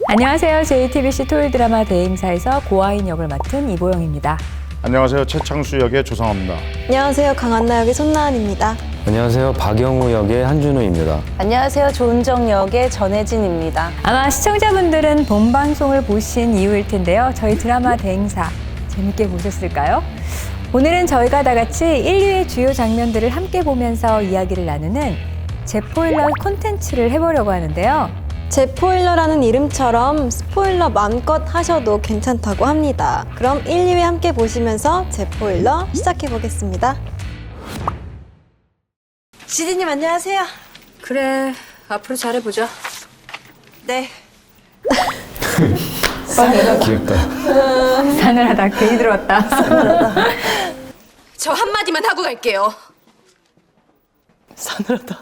안녕하세요. JTBC 토요일 드라마 대행사에서 고아인 역을 맡은 이보영입니다. 안녕하세요. 최창수 역의 조상호입니다. 안녕하세요. 강한나 역의 손나은입니다. 안녕하세요. 박영우 역의 한준우입니다. 안녕하세요. 조은정 역의 전혜진입니다. 아마 시청자분들은 본 방송을 보신 이유일 텐데요. 저희 드라마 대행사 재밌게 보셨을까요? 오늘은 저희가 다 같이 1, 2의 주요 장면들을 함께 보면서 이야기를 나누는 제포일러 콘텐츠를 해보려고 하는데요. 제포일러라는 이름처럼 스포일러 마음껏 하셔도 괜찮다고 합니다. 그럼 1, 2회 함께 보시면서 제포일러 시작해보겠습니다. 시디님 안녕하세요. 그래, 앞으로 잘해보자. 네. 귀엽다. 싸늘하다. 괜히 들어왔다. 저 한마디만 하고 갈게요. 싸늘하다.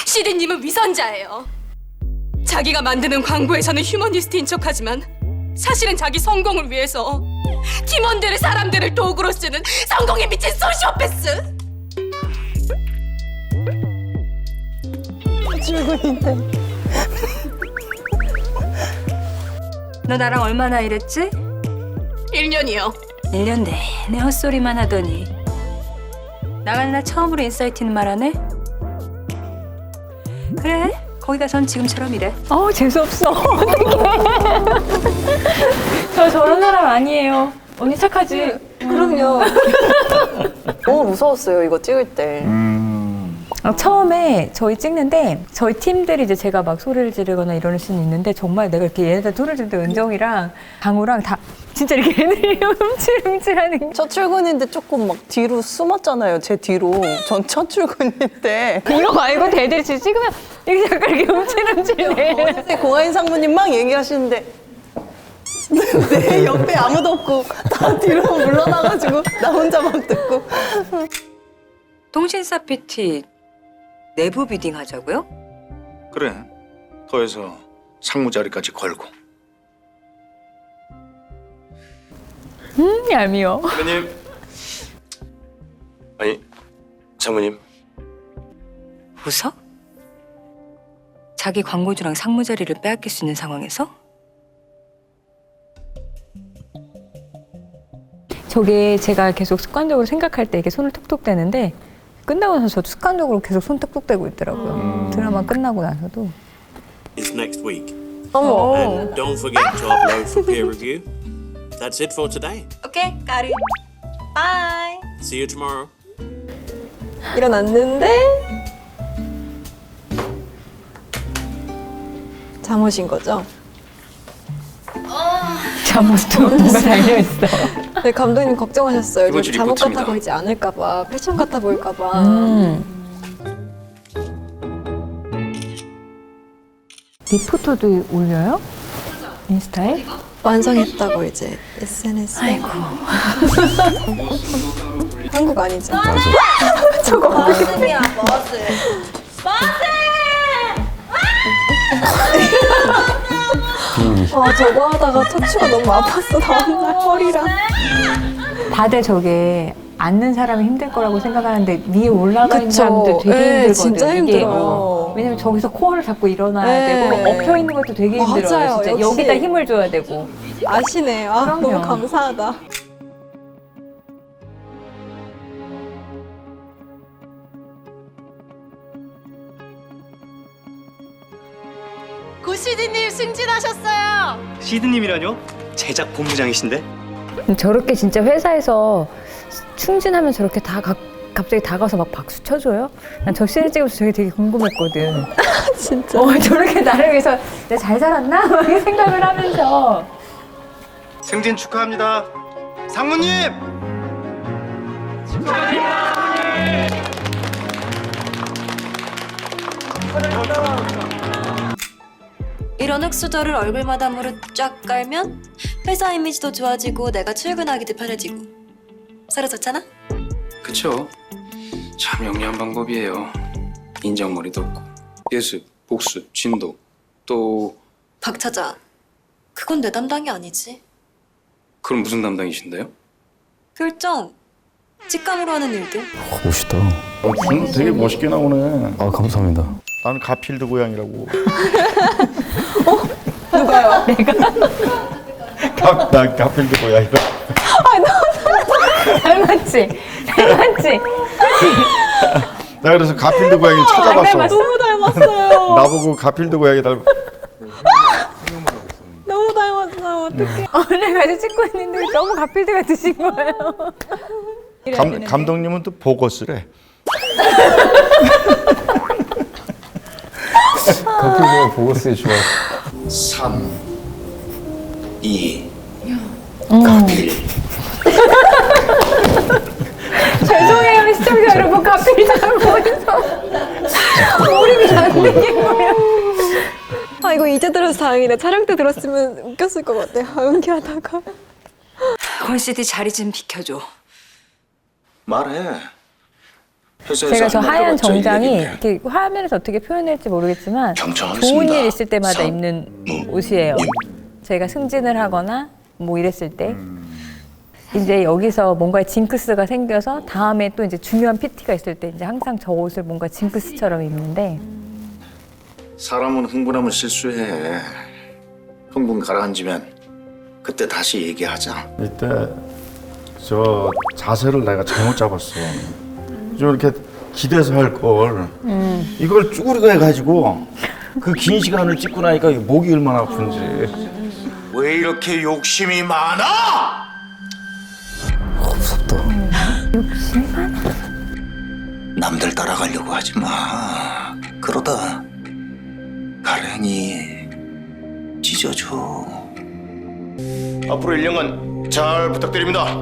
시디님은 위선자예요. 자기가 만드는 광고에서는 휴머니스트인 척하지만 사실은 자기 성공을 위해서 팀원들의 사람들을 도구로 쓰는 성공에 미친 소시오패스! 출근인데. 너 나랑 얼마나 일했지? 1년이요. 1년 내내 헛소리만 하더니 나가는 날 처음으로 인사이트는 말하네? 그래, 거기가 전 지금처럼 이래. 재수없어. 어떡해. 저 저런 사람 아니에요. 언니 착하지? 그럼요. 너무 무서웠어요, 이거 찍을 때. 처음에 저희 찍는데 저희 팀들이 이제 제가 막 소리를 지르거나 이럴 수는 있는데 정말 내가 이렇게 얘네들 소리를 지를 때 은정이랑 강우랑 다 진짜 이렇게 얘네들이 움찔움찔하는 첫 출근인데 조금 막 뒤로 숨었잖아요, 제 뒤로. 전 첫 출근인데. 이거 말고 대들이 찍으면 이렇게 약간 이렇게 움찔움찔해. 고아인 상무님 막 얘기하시는데 내 옆에 아무도 없고 다 뒤로 물러나가지고 나 혼자 막 듣고. 통신사 PT 내부 비딩 하자고요? 그래. 더해서 상무 자리까지 걸고. 얄미워. 사모님. 아니, 사모님. 웃어? 자기 광고주랑 상무 자리를 빼앗길 수 있는 상황에서? 저게 제가 계속 습관적으로 생각할 때 이렇게 손을 톡톡 대는데 끝나고 나서 저도 습관적으로 계속 손 톡톡 대고 있더라고요. 드라마 끝나고 나서도. It's next week. 어머. And don't forget to upload for peer review. That's it for today. 오케이, got it. 바이. See you tomorrow. 일어났는데 잠오신 거죠? 잠옷도 뭔가 달려있어. 네, 감독님 걱정하셨어요. 이번 좀 주 잠옷 같아 리포트입니다. 보이지 않을까봐, 패션 같아 보일까봐. 리포터도 올려요? 인스타에? 완성했다고 이제 SNS에. 아이고. 한국 아니죠? 저거 저거 하다가 척추가 너무 아팠어 다음날 허리랑. 다들 저게 앉는 사람이 힘들 거라고 생각하는데 위에 올라가 있는 그쵸. 사람도 되게 네, 힘들거든. 진짜 이게. 힘들어요. 왜냐면 저기서 코어를 잡고 일어나야 네. 되고 엎혀 있는 것도 되게 힘들어요. 맞아요. 진짜 역시. 여기다 힘을 줘야 되고. 아시네. 아, 그럼요. 너무 감사하다. 고시디님 승진하셨어요. 시드님이라뇨? 제작 본부장이신데? 저렇게 진짜 회사에서 충진하면 저렇게 갑자기 다가서 막 박수 쳐줘요? 난 저 씬을 찍으면서 저게 되게 궁금했거든. 진짜. 저렇게 나를 위해서 내가 잘 살았나? 막 이렇게 생각을 하면서. 승진 축하합니다. 상무님! 이런 흙수저를 얼굴마담으로 쫙 깔면 회사 이미지도 좋아지고 내가 출근하기도 편해지고 서로 좋잖아? 그쵸. 참 영리한 방법이에요. 인정머리도 없고 예습, 복습, 진도 또 박 차장, 그건 내 담당이 아니지. 그럼 무슨 담당이신데요? 결정, 직감으로 하는 일들. 멋있다. 되게 멋있게 나오네. 아, 감사합니다. 난 가필드 고양이라고. 거예요. 내가 나 가필드 고양이다. 닮았지? 닮았지? 나 그래서 가필드 고양이 찾아봤어. 너무 닮았어요. 나보고 가필드 고양이 닮. 너무 닮았어요. 어떡해. 오늘 같이 찍고 있는데 너무 가필드 같으신 거예요. 감독님은 또 보고스래. 커플보다 보고스이 좋아. 3, 2, 가필. 죄송해요 시청자 여러분 가필드 보면서 몰입이 안 되는 거예요. 아, 이거 이제 들어서 다행이네. 촬영 때 들었으면 웃겼을 것 같아요. 연기하다가. 권 CD 자리 좀 비켜줘. 말해. 제가 저 하얀 정장이 이렇게 화면에서 어떻게 표현할지 모르겠지만 좋은 일 있을 때마다 입는 옷이에요. 제가 승진을 하거나 뭐 이랬을 때 이제 여기서 뭔가 징크스가 생겨서 다음에 또 이제 중요한 PT가 있을 때 이제 항상 저 옷을 뭔가 징크스처럼 입는데 사람은 흥분하면 실수해. 흥분 가라앉으면 그때 다시 얘기하자. 이때 저 자세를 내가 잘못 잡았어. 좀 이렇게 기대서 할 걸. 이걸 쭈그리고 해가지고 그 긴 시간을 찍고 나니까 목이 얼마나 아픈지. 왜 이렇게 욕심이 많아? 무섭다. 남들 따라가려고 하지 마. 그러다 가랭이 찢어져. 앞으로 1년간 잘 부탁드립니다.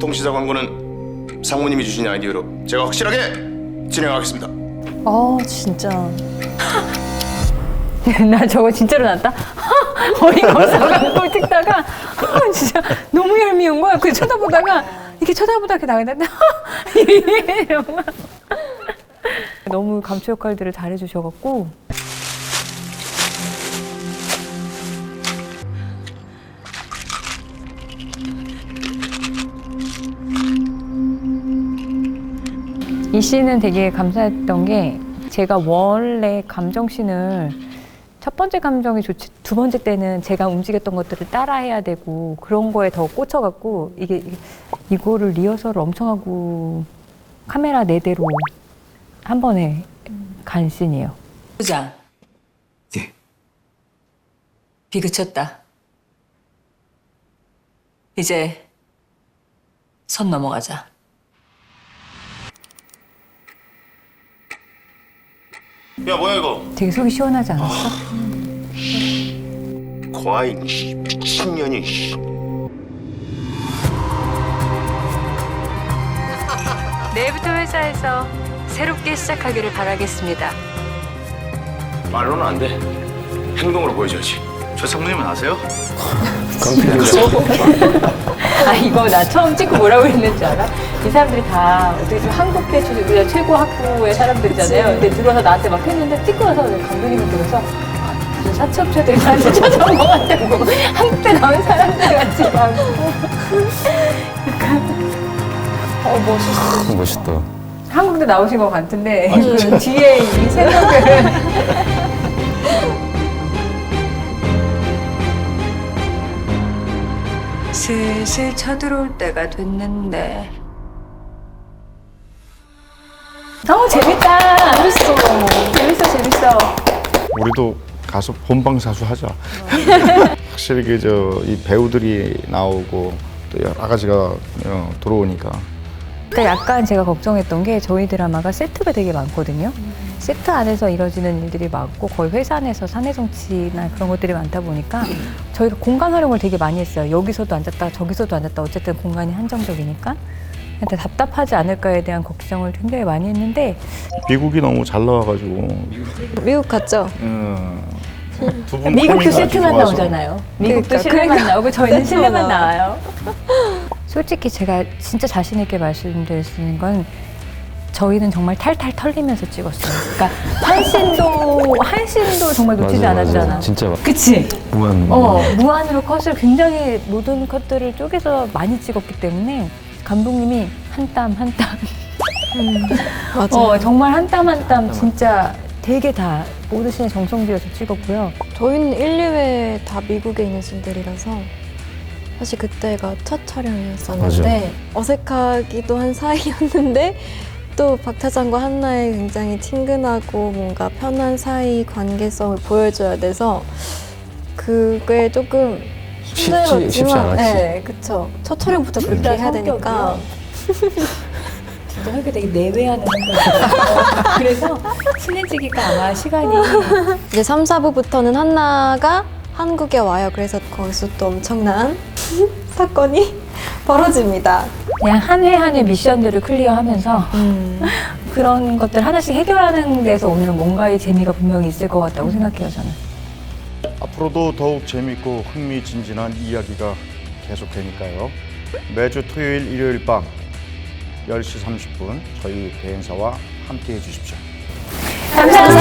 동시사 광고는 상무님이 주신 아이디어로 제가 확실하게 진행하겠습니다. 진짜. 나 저거 진짜로 났다? 어이가 없어서 꼴 찍다가 진짜 너무 얄미운 거야. 그래서 쳐다보다가 이렇게 나가는데 이런 거야. 너무 감초 역할들을 잘해주셔갖고 이 씬은 되게 감사했던 게 제가 원래 감정씬을 첫 번째 감정이 좋지 두 번째 때는 제가 움직였던 것들을 따라해야 되고 그런 거에 더 꽂혀갖고 이거를 리허설을 엄청 하고 카메라 4대로 한 번에 간 씬이에요. 부장. 예. 비 그쳤다. 이제 선 넘어가자. 야 뭐야 이거? 되게 속이 시원하지 않았어? 과잉 10년이. 내일부터 회사에서 새롭게 시작하기를 바라겠습니다. 말로는 안 돼. 행동으로 보여줘야지. 저 상무님은 아세요? 이거 나 처음 찍고 뭐라고 했는 줄 알아? 이 사람들이 다 어떻게 좀 한국계 우리가 최고 학부의 사람들이잖아요. 근데 들어와서 나한테 막 했는데 찍고 나서 감독님이 들어서 무슨 사채업체들이 나한테 찾아온 것 같다고 한국대 나온 사람들 같이 막 약간 멋있어. 멋있다. 한국대 나오신 것 같은데 그 뒤에 이 새벽을 슬슬 쳐들어올 때가 됐는데 재밌다. 재밌어. 우리도 가서 본방사수 하자. 확실히 이 배우들이 나오고 또 여러 가지가 들어오니까. 그러니까 약간 제가 걱정했던 게 저희 드라마가 세트가 되게 많거든요. 세트 안에서 이루어지는 일들이 많고 거의 회사 안에서 사내 정치나 그런 것들이 많다 보니까 저희가 공간 활용을 되게 많이 했어요. 여기서도 앉았다 저기서도 앉았다 어쨌든 공간이 한정적이니까. 근데 답답하지 않을까에 대한 걱정을 굉장히 많이 했는데 미국이 너무 잘 나와가지고. 미국 갔죠? 두 분 미국도 세트만 나오잖아요. 미국도 실내만 나오고 저희는 실내만 나와요. 솔직히 제가 진짜 자신 있게 말씀드릴 수 있는 건 저희는 정말 탈탈 털리면서 찍었어요. 그러니까 한 씬도 정말 놓치지 않았잖아. 맞아. 진짜 그치? 무한. 무한으로 컷을 굉장히 모든 컷들을 쪼개서 많이 찍었기 때문에 감독님이 한 땀 한 땀. 맞아요. 정말 한 땀 한 땀 진짜 되게 다 모든 씬에 정성 들여서 찍었고요. 저희는 1, 게 다 미국에 있는 씬들이라서 사실 그때가 첫 촬영이었었는데 어색하기도 한 사이였는데 또 박차장과 한나의 굉장히 친근하고 뭔가 편한 사이 관계성을 보여줘야 돼서 그게 조금 쉽지 힘들었지만 않았지. 네, 그쵸. 첫 촬영부터 그렇게 해야 되니까 진짜 설계 되게 내외하는 성격이에요. 그래서 친해지기가 아마 시간이 이제 3, 4부부터는 한나가 한국에 와요. 그래서 거기서 또 엄청난 사건이 벌어집니다. 그냥 한 회 한 회 미션들을 클리어하면서 그런 것들 하나씩 해결하는 데서 오는 뭔가의 재미가 분명히 있을 것 같다고 생각해요, 저는. 앞으로도 더욱 재밌고 흥미진진한 이야기가 계속되니까요. 매주 토요일, 일요일 밤 10시 30분 저희 대행사와 함께 해주십시오. 감사합니다.